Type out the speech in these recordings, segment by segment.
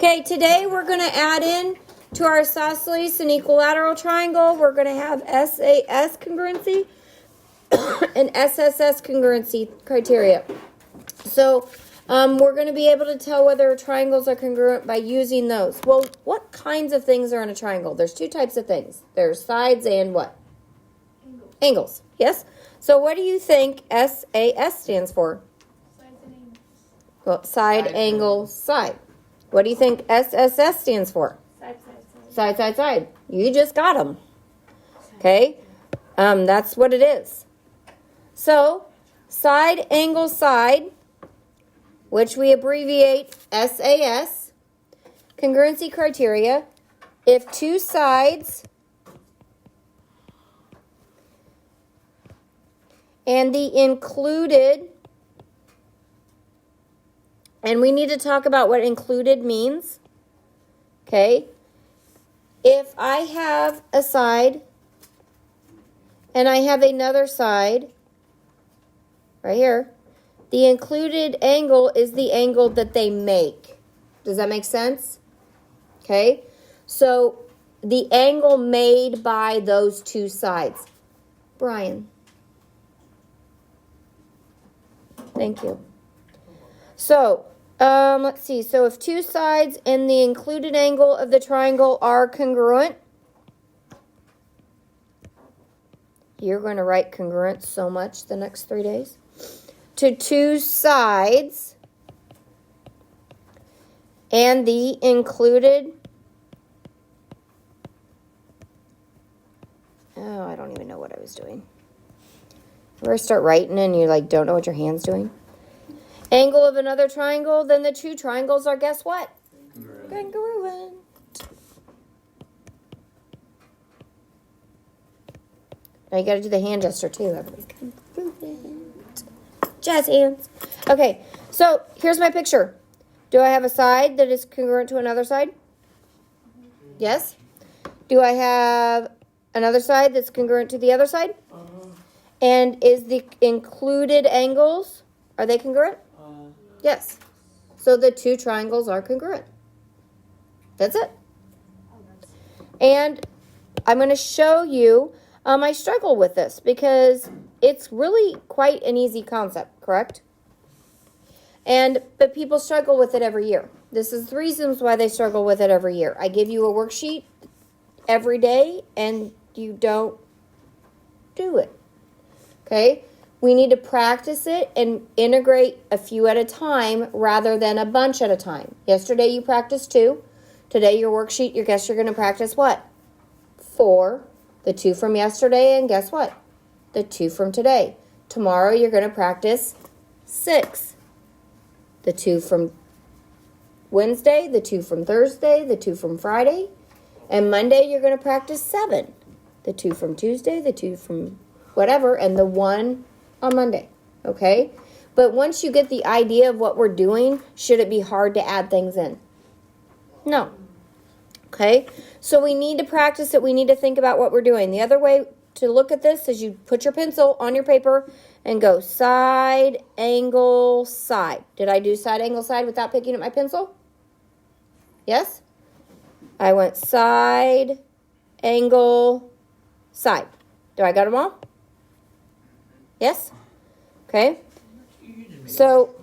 Okay, today we're going to add in to our isosceles and equilateral triangle. We're going to have SAS congruency and SSS congruency criteria. So we're going to be able to tell whether triangles are congruent by using those. Well, what kinds of things are in a triangle? There's two types of things. There's sides and what? Angles. Yes? So what do you think SAS stands for? Sides and angles. Well, side, angle, side. What do you think SSS stands for? Side, side, side. Side, side, side. You just got them. Okay? That's what it is. So, side, angle, side, which we abbreviate SAS, congruency criteria. If two sides and the included, and we need to talk about what included means. Okay? If I have a side and I have another side, right here, the included angle is the angle that they make. Does that make sense? Okay? So, the angle made by those two sides. Brian. Thank you. So, let's see. So, if two sides and the included angle of the triangle are congruent, you're going to write congruent so much the next 3 days. To two sides and the included, oh, I don't even know what I was doing. Where I start writing and you don't know what your hand's doing. Angle of another triangle, then the two triangles are, guess what? Congruent. Now you got to do the hand gesture too. Everybody congruent. Jazz hands. Okay, so here's my picture. Do I have a side that is congruent to another side? Yes. Do I have another side that's congruent to the other side? And is the included angles, are they congruent? Yes. So the two triangles are congruent. That's it. And I'm going to show you, I struggle with this because it's really quite an easy concept, correct? But people struggle with it every year. This is the reasons why they struggle with it every year. I give you a worksheet every day and you don't do it. Okay? We need to practice it and integrate a few at a time rather than a bunch at a time. Yesterday you practiced 2. Today your worksheet, you're going to practice what? 4. The 2 from yesterday, and guess what? The 2 from today. Tomorrow you're going to practice 6. The 2 from Wednesday, the 2 from Thursday, the 2 from Friday, and Monday you're going to practice 7. The 2 from Tuesday, the 2 from whatever, and the 1 on Monday, okay? But once you get the idea of what we're doing, should it be hard to add things in? No. Okay? So we need to practice it. We need to think about what we're doing. The other way to look at this is you put your pencil on your paper and go side, angle, side. Did I do side, angle, side without picking up my pencil? Yes? I went side, angle, side. Do I got them all? Yes? Okay. So,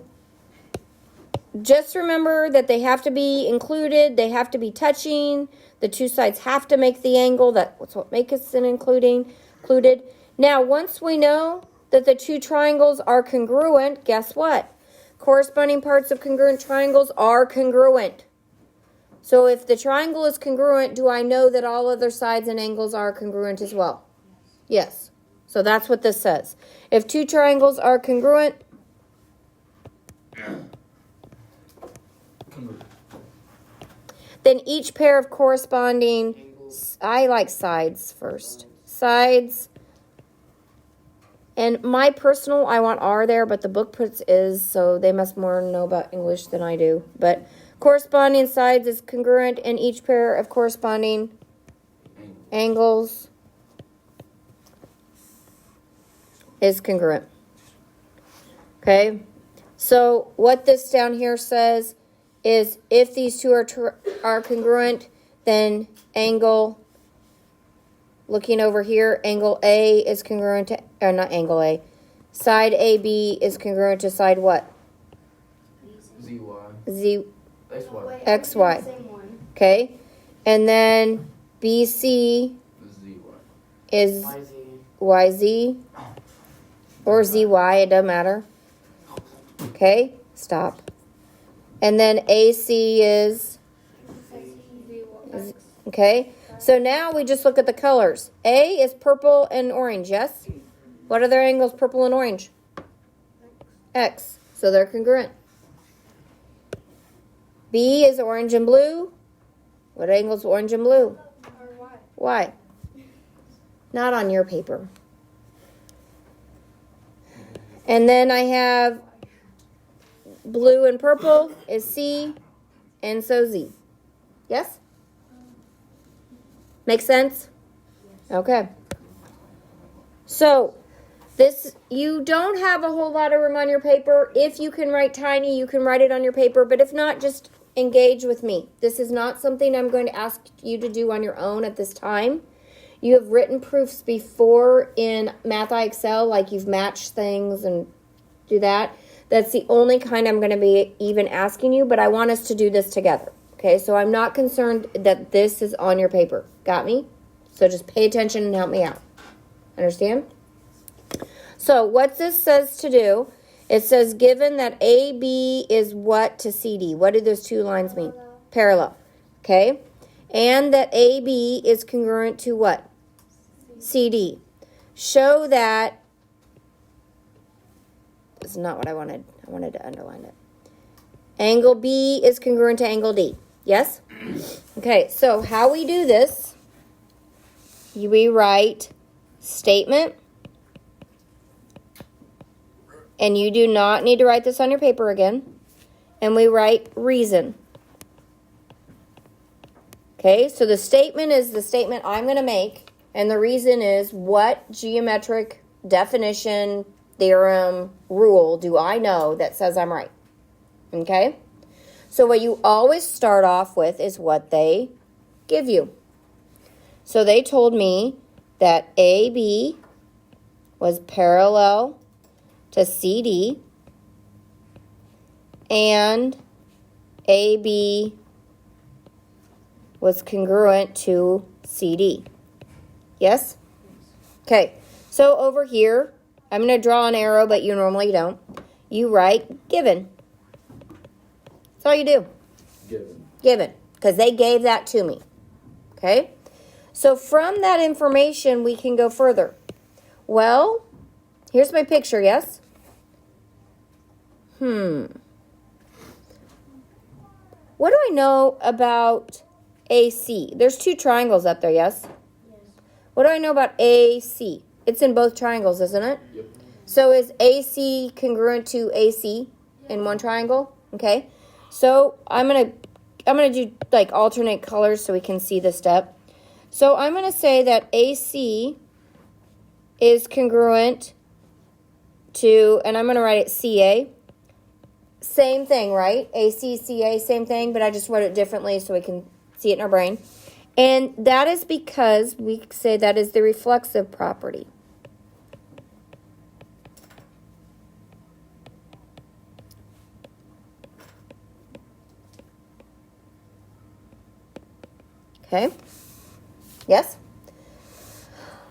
just remember that they have to be included. They have to be touching. The two sides have to make the angle. That's what makes it an included. Now, once we know that the two triangles are congruent, guess what? Corresponding parts of congruent triangles are congruent. So, if the triangle is congruent, do I know that all other sides and angles are congruent as well? Yes. So that's what this says. If two triangles are congruent, then each pair of corresponding, I like sides first. Sides, and my personal, I want R there, but the book puts is, so they must more know about English than I do. But corresponding sides is congruent, and each pair of corresponding angles is congruent. Okay, so what this down here says is if these two are congruent, then angle, looking over here, angle A is congruent to, or not angle A, side AB is congruent to side what? ZY. Z, XY. Wait, XY. I'm doing the same one. okay? And then BC ZY. is YZ. YZ or ZY, it doesn't matter. Okay, stop. And then AC is, okay? So now we just look at the colors. A is purple and orange, yes? What are their angles, purple and orange? X. So they're congruent. B is orange and blue. What angle's orange and blue? Or what? Why? Not on your paper. And then I have blue and purple is C, and so Z. Yes? Make sense? Okay. So, this, you don't have a whole lot of room on your paper. If you can write tiny, you can write it on your paper. But if not, just engage with me. This is not something I'm going to ask you to do on your own at this time. You have written proofs before in MathIExcel, like you've matched things and do that. That's the only kind I'm going to be even asking you, but I want us to do this together. Okay, so I'm not concerned that this is on your paper. Got me? So just pay attention and help me out. Understand? So what this says to do, it says given that AB is what to CD? What do those two lines mean? Parallel. Okay? And that AB is congruent to what? CD. Show that, this is not what I wanted. I wanted to underline it. Angle B is congruent to angle D. Yes? Okay, so how we do this, we write statement, and you do not need to write this on your paper again, and we write reason. Okay, so the statement is the statement I'm going to make, and the reason is what geometric definition, theorem, rule do I know that says I'm right? Okay? So what you always start off with is what they give you. So they told me that AB was parallel to CD and AB was congruent to CD. Yes? Okay, so over here, I'm going to draw an arrow, but you normally don't. You write given. That's all you do. Given. Because they gave that to me. Okay? So from that information, we can go further. Well, here's my picture, yes? What do I know about AC? There's two triangles up there, yes? What do I know about AC? It's in both triangles, isn't it? Yep. So is AC congruent to AC in one triangle? Okay. So I'm gonna do like alternate colors so we can see the step. So I'm gonna say that AC is congruent to, and I'm gonna write it CA. Same thing, right? AC, CA, same thing, but I just wrote it differently so we can see it in our brain. And that is because we say that is the reflexive property. Okay? Yes?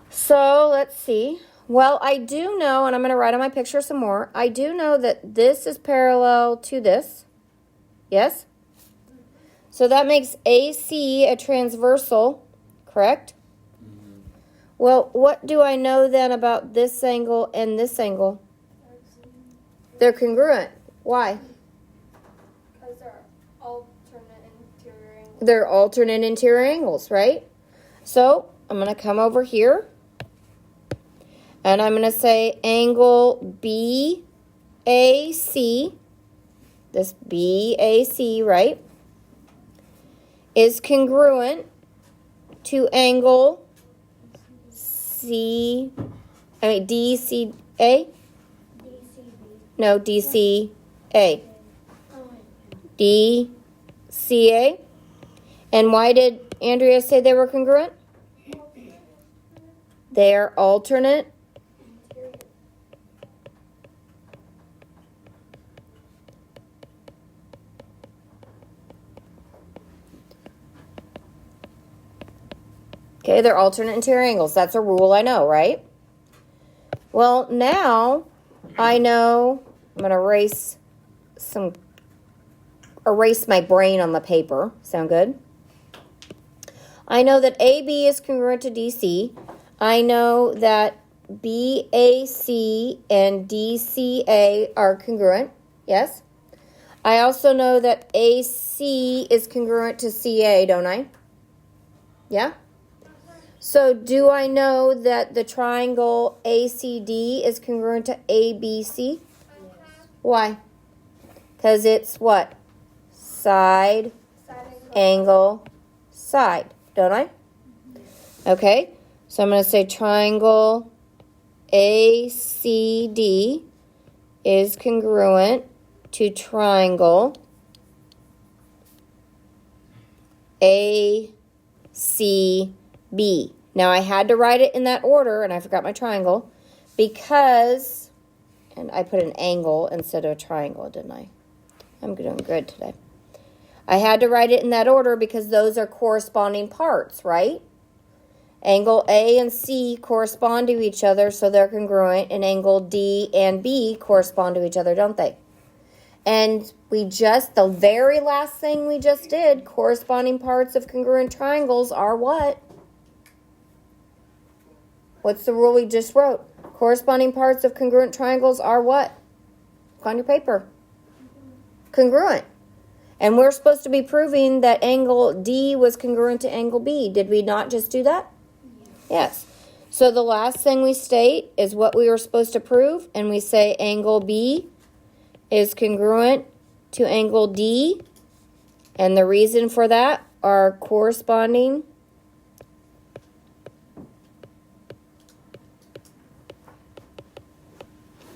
So, let's see. Well, I do know, and I'm going to write on my picture some more, I do know that this is parallel to this. Yes? So that makes AC a transversal, correct? Mm-hmm. Well, what do I know then about this angle and this angle? They're congruent. Why? Because they're alternate interior angles. They're alternate interior angles, right? So I'm going to come over here and I'm going to say angle BAC, this BAC, right, is congruent to angle DCA? DCB. No, DCA. Oh, wait. CA. And why did Andrea say they were congruent? They're alternate Okay, they're alternate interior angles. That's a rule I know, right? Well, now I know I'm going to erase my brain on the paper. Sound good? I know that AB is congruent to DC. I know that BAC and DCA are congruent. Yes? I also know that AC is congruent to CA, don't I? Yeah? So do I know that the triangle ACD is congruent to ABC? Why? Because it's what? Side, angle, side, don't I? Okay, so I'm going to say triangle ACD is congruent to triangle ACB. Now I had to write it in that order, and I forgot my triangle, because, and I put an angle instead of a triangle, didn't I? I'm doing good today. I had to write it in that order because those are corresponding parts, right? Angle A and C correspond to each other, so they're congruent, and angle D and B correspond to each other, don't they? And the very last thing we just did, corresponding parts of congruent triangles are what? What's the rule we just wrote? Corresponding parts of congruent triangles are what? Look on your paper. Congruent. And we're supposed to be proving that angle D was congruent to angle B. Did we not just do that? Yes. So the last thing we state is what we were supposed to prove, and we say angle B is congruent to angle D, and the reason for that are corresponding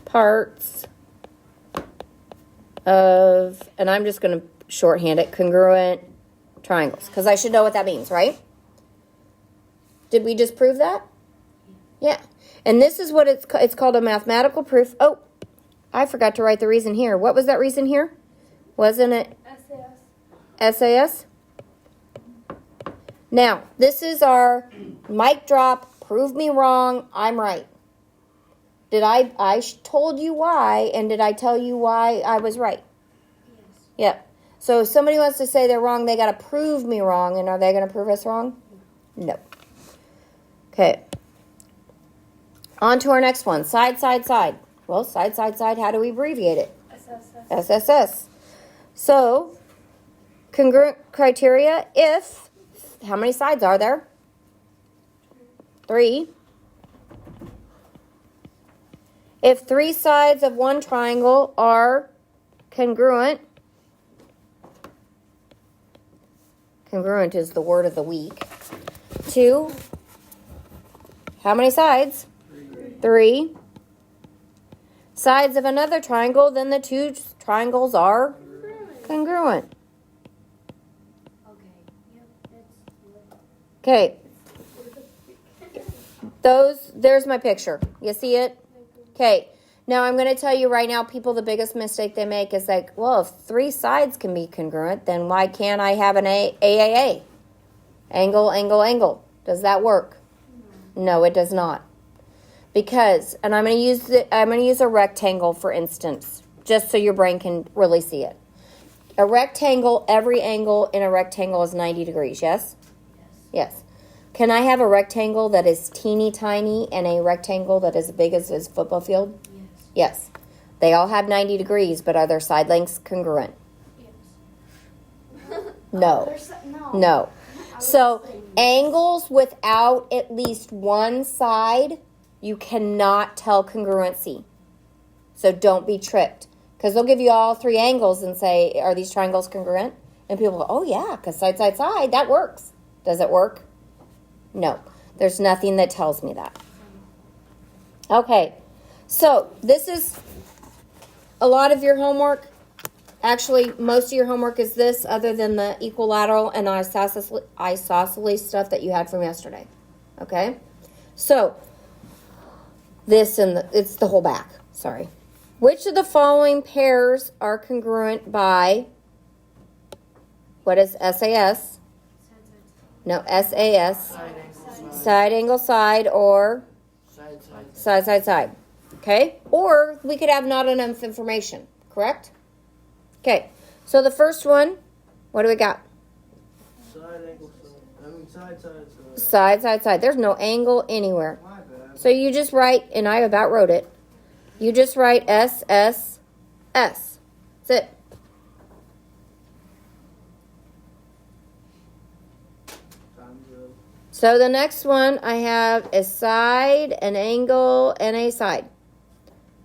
parts of, and I'm just going to shorthand it, congruent triangles, because I should know what that means, right? Did we just prove that? Yeah. And this is what it's called a mathematical proof. Oh, I forgot to write the reason here. What was that reason here? Wasn't it SAS? Now, this is our mic drop, prove me wrong, I'm right. Did I told you why, and did I tell you why I was right? Yes. Yep. So if somebody wants to say they're wrong, they got to prove me wrong, and are they going to prove us wrong? No. Okay. On to our next one. Side, side, side. Well, side, side, side, how do we abbreviate it? SSS. So, congruent criteria if, how many sides are there? 3. If 3 sides of one triangle are congruent is the word of the week, 2, how many sides? 3. Sides of another triangle, then the 2 triangles are congruent. Okay. There's my picture. You see it? Okay. Now I'm going to tell you right now, people, the biggest mistake they make is like, well, if 3 sides can be congruent, then why can't I have an AAA? Angle, angle, angle. Does that work? No, it does not. Because, and I'm going to use a rectangle for instance, just so your brain can really see it. A rectangle, every angle in a rectangle is 90 degrees, yes? Yes. Can I have a rectangle that is teeny tiny and a rectangle that is as big as a football field? Yes. They all have 90 degrees, but are their side lengths congruent? Yes. No. No. So angles without at least one side, you cannot tell congruency. So don't be tricked. Because they'll give you all 3 angles and say, are these triangles congruent? And people go, oh yeah, because side, side, side, that works. Does it work? No. There's nothing that tells me that. Okay. So this is a lot of your homework. Actually, most of your homework is this, other than the equilateral and isosceles stuff that you had from yesterday. Okay? So, this and it's the whole back. Sorry. Which of the following pairs are congruent by, what is SAS? No, SAS. Side, angle, side, or side. Okay? Or we could have not enough information. Correct? Okay. So the first one, what do we got? Side, angle, side. I mean, side. Side. There's no angle anywhere. My bad. So you just write, and I about wrote it. You just write SSS. That's it. Time's up. So the next one, I have a side, an angle, and a side.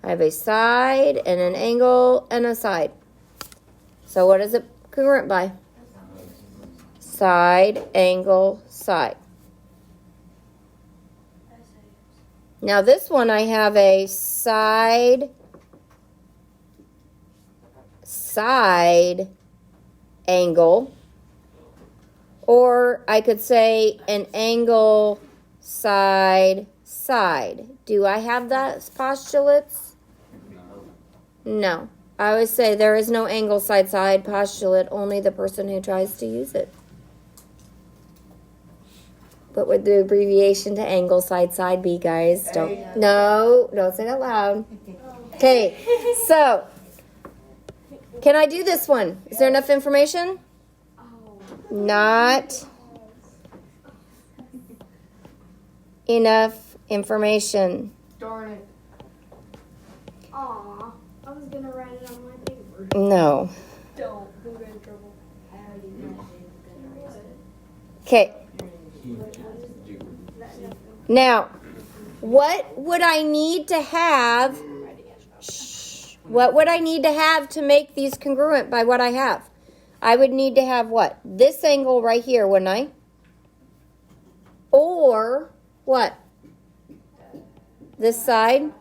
I have a side, and an angle, and a side. So what is it congruent by? Side, angle, side. Now this one, I have a side, angle, or I could say an angle, side. Do I have that postulates? No. I always say there is no angle, side postulate, only the person who tries to use it. What would the abbreviation to angle, side be, guys? Don't say that loud. Okay, so can I do this one? Is there enough information? Not enough information. Darn it. Aw, I was gonna write it on my paper. No. Don't. We'll get in trouble. Okay. Now, what would I need to have? What would I need to have to make these congruent by what I have? I would need to have what? This angle right here, wouldn't I? Or what? This side?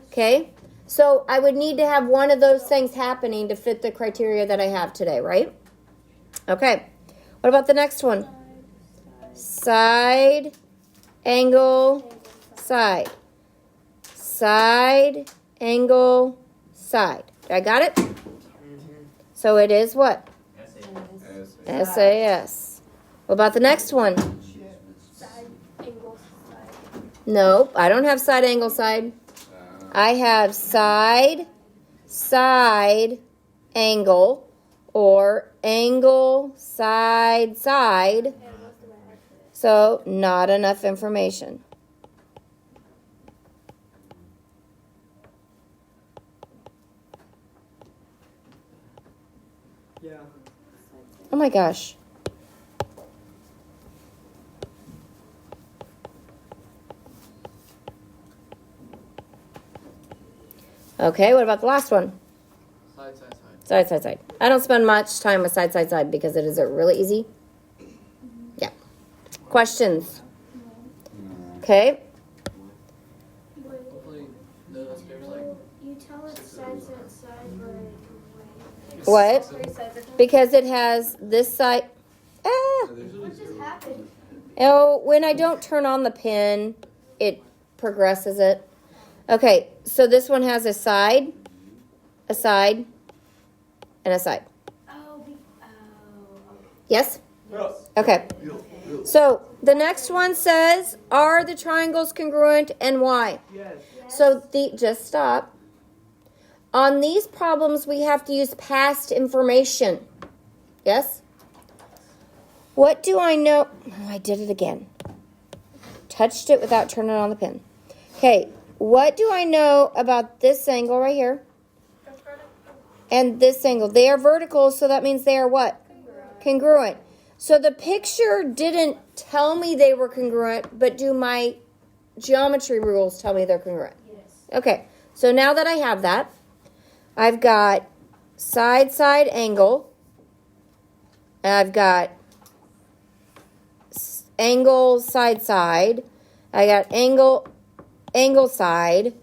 Okay. So I would need to have one of those things happening to fit the criteria that I have today, right? Okay. What about the next one? Side, angle, side. Side, angle, side. I got it? So it is what? SAS. What about the next one? Side, angle, side. Nope, I don't have side, angle, side. I have side, angle, or angle, side. So not enough information. Yeah. Oh my gosh. Okay, what about the last one? Side. I don't spend much time with side because it is really easy. Yeah. Questions? Okay. Hopefully, those pairs like. You tell it side, but What? 3 sides are Because it has this side. What just happened? Oh, when I don't turn on the pin, it progresses it. Okay, so this one has a side, and a side. Yes? Okay. So the next one says, are the triangles congruent and why? Yes. So just stop. On these problems, we have to use past information. Yes? What do I know? Oh, I did it again. Touched it without turning on the pin. Okay, what do I know about this angle right here? And this angle? They are vertical, so that means they are what? Congruent. So the picture didn't tell me they were congruent, but do my geometry rules tell me they're congruent? Yes. Okay, so now that I have that, I've got side angle. I've got angle side. I got angle side.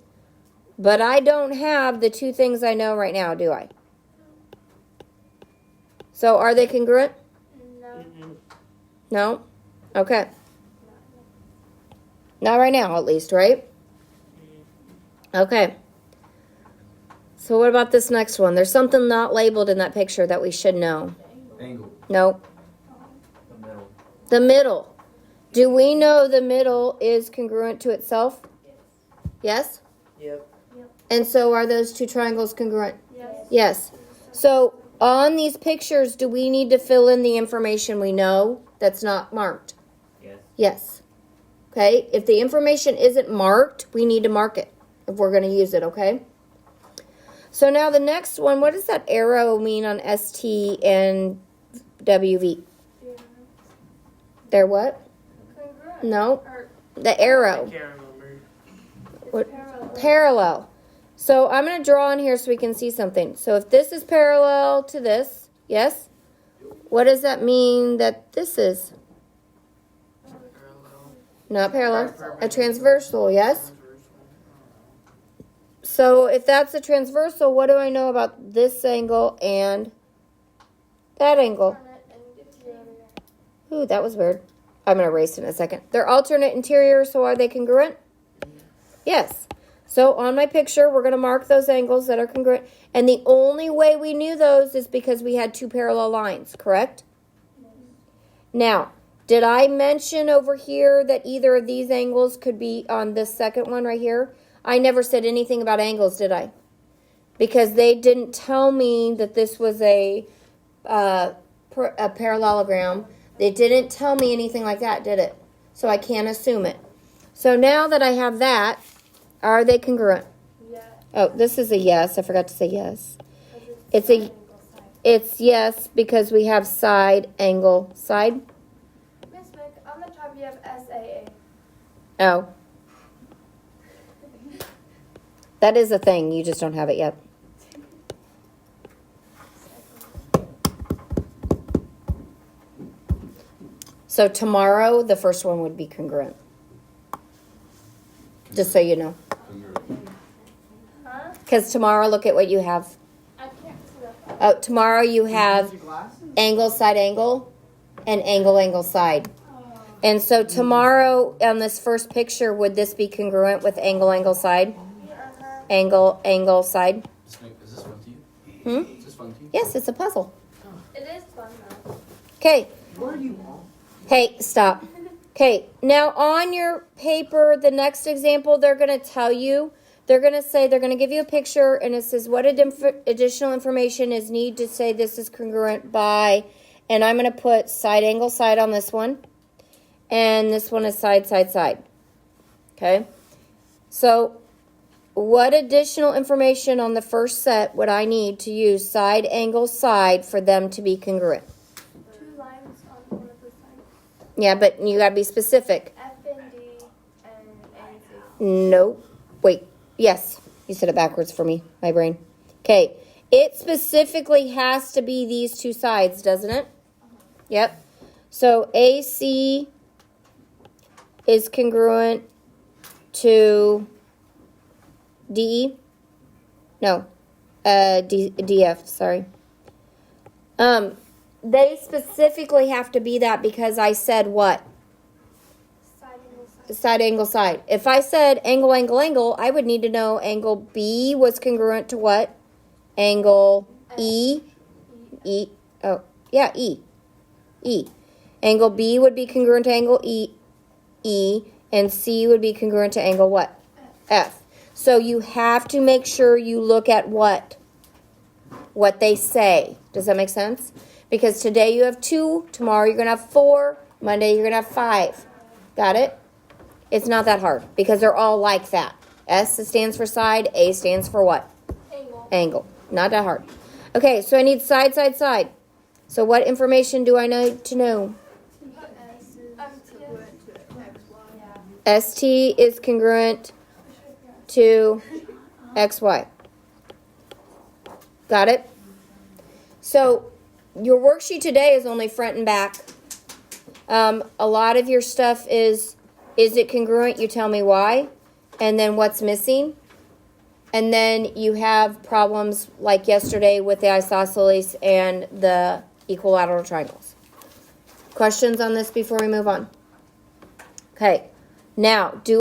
But I don't have the two things I know right now, do I? So are they congruent? No. Mm-mm. No? Okay. Not right now, at least, right? Okay. So what about this next one? There's something not labeled in that picture that we should know. Angle. Nope. The middle. The middle. Do we know the middle is congruent to itself? Yes? Yep. And so are those two triangles congruent? Yes. Yes. So on these pictures, do we need to fill in the information we know that's not marked? Yes. Yes. Okay? If the information isn't marked, we need to mark it if we're going to use it, okay? So now the next one, what does that arrow mean on ST and WV? Yeah. They're what? Congruent. No, Or the I arrow. can't remember. it's What- parallel. Parallel. So I'm going to draw on here so we can see something. So if this is parallel to this, yes? What does that mean that this is? Parallel. Not parallel. A transversal, yes? So if that's a transversal, what do I know about this angle and that angle? Turn it and get the other. Ooh, that was weird. I'm going to erase it in a second. They're alternate interior, so are they congruent? Yes. So on my picture, we're going to mark those angles that are congruent. And the only way we knew those is because we had two parallel lines, correct? Now, did I mention over here that either of these angles could be on this second one right here? I never said anything about angles, did I? Because they didn't tell me that this was a parallelogram. They didn't tell me anything like that, did it? So I can't assume it. So now that I have that, are they congruent? Yeah. Oh, this is a yes. I forgot to say yes. 'Cause It's a- side angle side. It's yes because we have side, angle, side. Miss Mick, on the top you have SAA. Oh. That is a thing. You just don't have it yet. So tomorrow, the first one would be congruent. Just so you know. Huh? Because tomorrow, look at what you have. I can't see that. Oh, tomorrow you have Your glasses? angle, side, angle, and angle, angle, side. Oh. And so tomorrow on this first picture, would this be congruent with angle, angle, side? Uh-huh. Angle, angle, side? Is this fun to you? Hmm? Is this fun to you? Yes, it's a puzzle. It is fun though. Okay. What are you on? Hey, stop. Okay, now on your paper, the next example, they're going to tell you, they're going to say, they're going to give you a picture, and it says, what additional information is needed to say this is congruent by, and I'm going to put side, angle, side on this one, and this one is side, side, side. Okay? So, what additional information on the first set would I need to use side, angle, side for them to be congruent? 2 lines on one of the sides. Yeah, but you got to be specific. F and D and A and C. Nope. Wait. Yes. You said it backwards for me, my brain. Okay. It specifically has to be these two sides, doesn't it? Yep. So AC is congruent to DE? No. DF, sorry. They specifically have to be that because I said what? Side angle side. Side, angle, side. If I said angle, angle, angle, I would need to know angle B was congruent to what? Angle E. E. Oh, yeah, E. E. Angle B would be congruent to angle E. E. And C would be congruent to angle what? F. So you have to make sure you look at what? What they say. Does that make sense? Because today you have 2, tomorrow you're going to have 4, Monday you're going to have 5. Got it? It's not that hard because they're all like that. S stands for side, A stands for what? Angle. Angle. Not that hard. Okay, so I need side, side, side. So what information do I need to know? S is congruent to XY. ST is congruent to XY. Got it? So your worksheet today is only front and back. A lot of your stuff is it congruent? You tell me why. And then what's missing. And then you have problems like yesterday with the isosceles and the equilateral triangles. Questions on this before we move on? Okay, now do